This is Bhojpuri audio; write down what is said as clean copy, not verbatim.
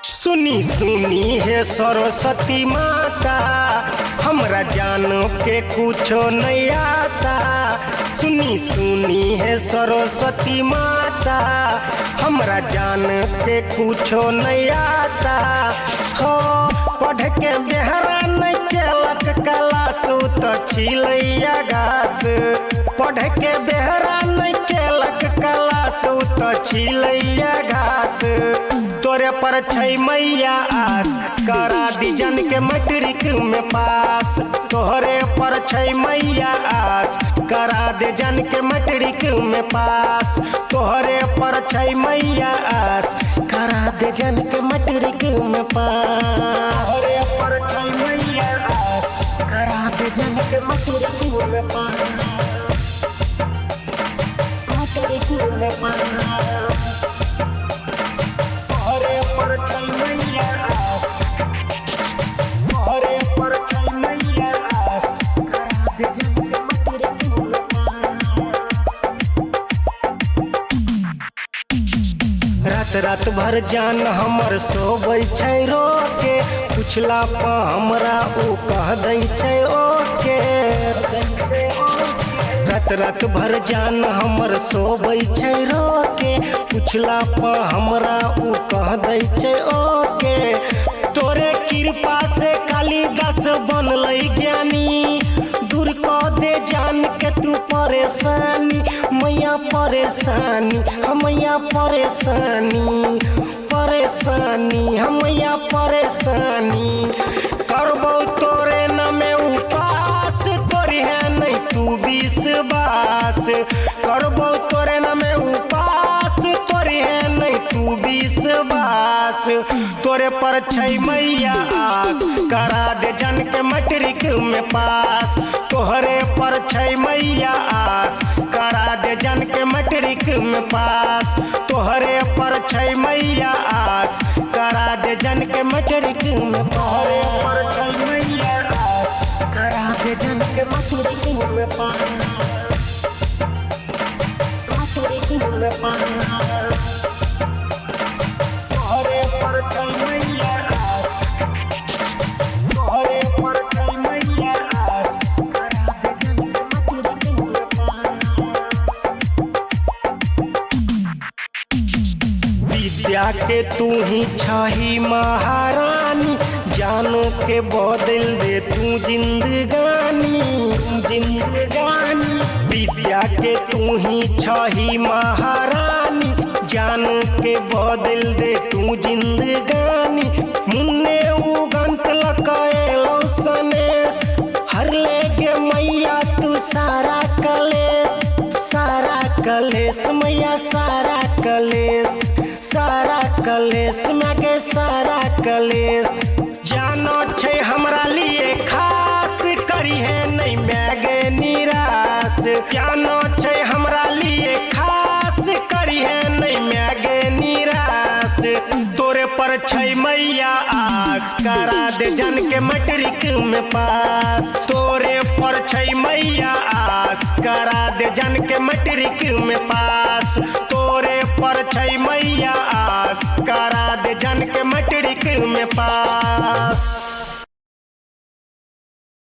सुनी सुनी है सरस्वती माता, हमरा जानो के कुछो नहीं आता। सुनी सुनी है सरस्वती माता, हमरा जान के कुछो नहीं आता। हो पढ़ के बेहरा नहीं केलक क्लास तो छिलैया घास। पढ़ के बेहरा नहीं केलक क्लास तो छिलैया घास। तोरे पर छै मैया आस, करा दी जन के मैट्रिक में पास। तोहरे पर छै मैया आस, करा दे जन के मैट्रिक में पास। तोहरे पर छै मैया आस, करा दे जन के मैट्रिक में पास। तोहरे पर छै मैया आस, करा दे जन के मैट्रिक में पास। मैट्रिक में पास। रात रात भर जान हमर सोबै छै रोके, पुछला पा हमरा उ कह दै छै ओके। रात रात भर जान हमर सोबै छै रोके, पुछला पा हमरा उ कह दै छै ओके। तोरे कृपा से कालिदास बनलै ज्ञानी, दूर कर दे जान के तू परेशानी। मैया परेशानी हमैया परेशानी, परेशानी हमैया परेशानी। करबो तोरे नामे उपास, तोरी है नहीं तू विश्वास। करबो तोरे नामे उपास, तोरी है नहीं तू विश्वास। तोरे पर छै मैया आस, करा दे जन के मैट्रिक में पास। तोहरे पर छै मैया आस, करा दे जन के मैट्रिक में पास। तोहरे पर छै मैया आस, करा दे जन के मैट्रिक में। तोहरे पर छै मैया आस, करा दे जन के मैट्रिक में पास। मैट्रिक में पास। तोहरे पर छै मैया आस, तोहरे पर छै मैया आस, करा दे जन के मैट्रिक में पास। विद्या के तू ही छही महारानी, जानो के बदल दे तू जिंदगानी। जिंदगानी विद्या के तू ही छही महारानी, जान के बदल दे तू जिंदगानी। मुन्ने उगंत लकैलो सनेस, हर ले गे मैया तू सारा कलेस। सारा कलेस मैया सारा कलेस, सारा कलेस मागे सारा कलेस। जानो छै हमरा लिए खास, करी है नहीं मैगे निराश। जानो छै हमरा लिए खास, करी है नहीं मैगे निराश। तोरे पर छै मैया आस, करा दे जन के मैट्रिक में पास। तोरे पर छै मैया आस, करा दे जन के मैट्रिक में पास। तोरे पर छै मैया आस, करा दे जन के मैट्रिक में पास।